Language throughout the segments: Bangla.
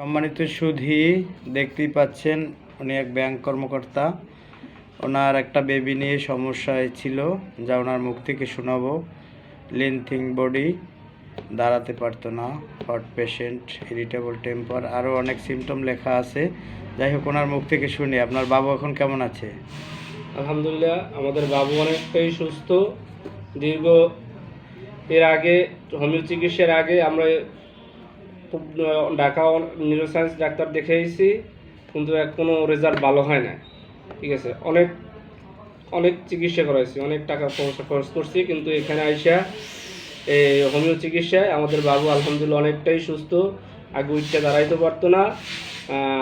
সম্মানিত সুধী, দেখতেই পাচ্ছেন উনি এক ব্যাংক কর্মকর্তা। ওনার একটা বেবি নিয়ে সমস্যা ছিল, যা ওনার মুখ থেকে শোনাবো। লেন্থিং বডি, দাঁড়াতে পারতো না, হট পেশেন্ট, ইরিটেবল টেম্পার, আরও অনেক সিমটম লেখা আছে। যাই হোক, ওনার মুখ থেকে শুনি আপনার বাবু এখন কেমন আছে। আলহামদুলিল্লাহ, আমাদের বাবু অনেকটাই সুস্থ। দীর্ঘ এর আগে হোমিও চিকিৎসার আগে আমরা ঢাকা নিউরোসায়েন্স ডাক্তার দেখিয়েছি, কিন্তু কোনো রেজাল্ট ভালো হয় না। ঠিক আছে, অনেক অনেক চিকিৎসা করাইছি, অনেক টাকা পয়সা খরচ করছি, কিন্তু এখানে আইসা এই হোমিও চিকিৎসায় আমাদের বাবু আলহামদুলিল্লাহ অনেকটাই সুস্থ। আগে উঠতে দাঁড়াইতে পারতো না,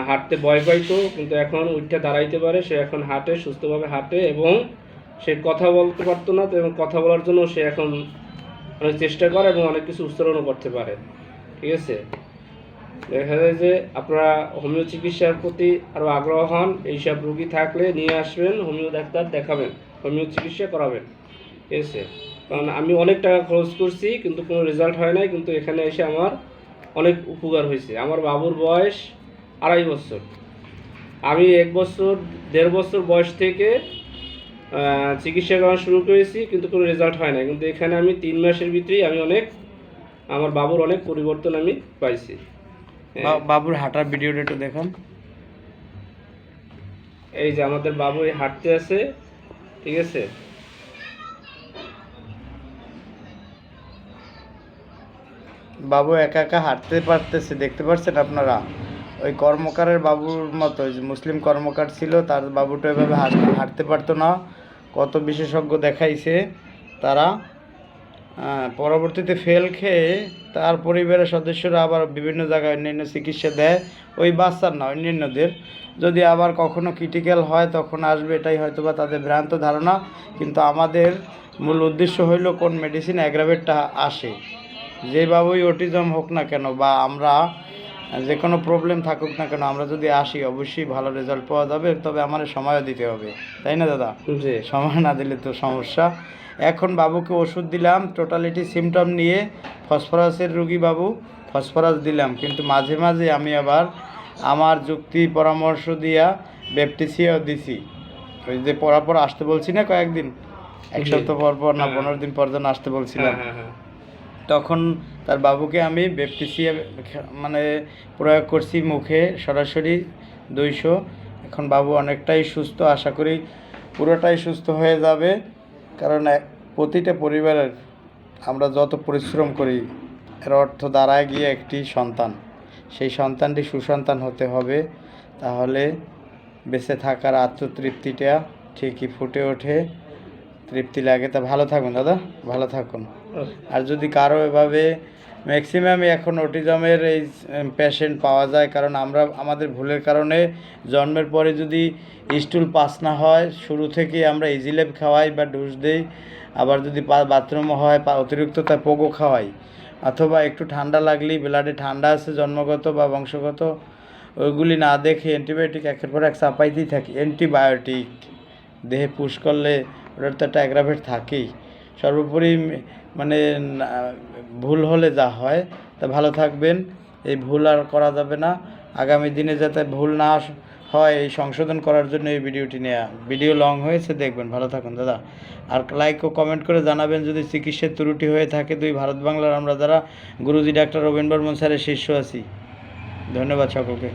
হাঁটতে ভয় পাইতো, কিন্তু এখন উঠতে দাঁড়াইতে পারে। সে এখন হাঁটে, সুস্থভাবে হাঁটে, এবং সে কথা বলতে পারতো না, তো এবং কথা বলার জন্য সে এখন অনেক চেষ্টা করে এবং অনেক কিছু উচ্চারণও করতে পারে। ঠিক আছে, দেখা যায় যে আপনারা হোমিও চিকিৎসার প্রতি আরও আগ্রহ হন। এইসব রোগী থাকলে নিয়ে আসবেন, হোমিও ডাক্তার দেখাবেন, হোমিও চিকিৎসা করাবেন। ঠিক আছে, কারণ আমি অনেক টাকা খরচ করছি, কিন্তু কোনো রেজাল্ট হয় নাই, কিন্তু এখানে এসে আমার অনেক উপকার হয়েছে। আমার বাবুর বয়স 2.5 বছর। আমি 1 বছর 1.5 বছর বয়স থেকে চিকিৎসা করা শুরু করেছি, কিন্তু কোনো রেজাল্ট হয় না। কিন্তু এখানে আমি 3 মাসের ভিতরেই আমার বাবুর অনেক পরিবর্তন আমি পাইছি। বাবুর হাঁটার ভিডিওটা একটু দেখান। এই যে আমাদের বাবু হাঁটতে আছে। ঠিক আছে, বাবু একা একা হাঁটতে পারতেছে, দেখতে পাচ্ছেন আপনারা। ওই কর্মকারের বাবুর মতো, যে মুসলিম কর্মকার ছিল, তার বাবুটা এভাবে হাঁটতে পারতো না। কত বিশেষজ্ঞ দেখাইছে তারা, পরবর্তীতে ফেল খেয়ে তার পরিবারের সদস্যরা আবার বিভিন্ন জায়গায় অন্যান্য চিকিৎসা দেয়। ওই বাচ্চার না, অন্যান্যদের। যদি আবার কখনো ক্রিটিক্যাল হয় তখন আসবে, এটাই হয়তো বা তাদের ভ্রান্ত ধারণা। কিন্তু আমাদের মূল উদ্দেশ্য হইল কোন মেডিসিন অ্যাগ্রাভেটটা আসে। যে বাবুই অটিজম হোক না কেন, বা আমরা যে কোনো প্রবলেম থাকুক না কেন, আমরা যদি আসি অবশ্যই ভালো রেজাল্ট পাওয়া যাবে। তবে আমাদের সময়ও দিতে হবে, তাই না দাদা? সময় না দিলে তো সমস্যা। এখন বাবুকে ওষুধ দিলাম টোটালিটি সিমটম নিয়ে। ফসফরাসের রুগী বাবু, ফসফরাস দিলাম, কিন্তু মাঝে মাঝে আমি আবার আমার যুক্তি পরামর্শ দিয়া ব্যাপটিসিয়াও দিছি। ওই যে পরাপর আসতে বলছি না, কয়েকদিন, 1 সপ্তাহ পর না 15 দিন পর যেন আসতে বলছিলাম, তখন তার বাবুকে আমি ব্যাপটিসিয়া মানে প্রয়োগ করছি মুখে সরাসরি 200। এখন বাবু অনেকটাই সুস্থ, আশা করি পুরোটাই সুস্থ হয়ে যাবে। কারণ প্রতিটা পরিবারের আমরা যত পরিশ্রম করি, এর অর্থ দাঁড়ায় গিয়ে একটি সন্তান। সেই সন্তানটি সুসন্তান হতে হবে, তাহলে বেঁচে থাকার আত্মতৃপ্তিটা ঠিকই ফুটে ওঠে, তৃপ্তি লাগে। তা ভালো থাকুন দাদা, ভালো থাকুন। আর যদি কারো এভাবে, ম্যাক্সিমামই এখন অটিজমের এই পেশেন্ট পাওয়া যায়, কারণ আমরা আমাদের ভুলের কারণে জন্মের পরে যদি স্টুল পাস না হয়, শুরু থেকে আমরা ইজিলেপ খাওয়াই বা ডোজ দেই। আবার যদি বাথরুমও হয়, অতিরিক্ত তার পোগো খাওয়াই। অথবা একটু ঠান্ডা লাগলেই, ব্লাডে ঠান্ডা আছে জন্মগত বা বংশগত, ওইগুলি না দেখে অ্যান্টিবায়োটিক একের পর এক চাপাইতেই থাকি। অ্যান্টিবায়োটিক দেহে পুশ করলে ওটার তো একটা অ্যাগ্রাভেট থাকেই। সর্বোপরি মানে ভুল হলে যা হয়। তা ভালো থাকবেন, এই ভুল আর করা যাবে না। আগামী দিনে যাতে ভুল না হয়, এই সংশোধন করার জন্য এই ভিডিওটি নেওয়া। ভিডিও লং হয়েছে, দেখবেন। ভালো থাকুন দাদা। আর লাইক ও কমেন্ট করে জানাবেন যদি চিকিৎসার ত্রুটি হয়ে থাকে। ভারত বাংলার আমরা যারা গুরুজি ডাক্তার রবীন বর্মন স্যারের শিষ্য আছি। ধন্যবাদ সকলকে।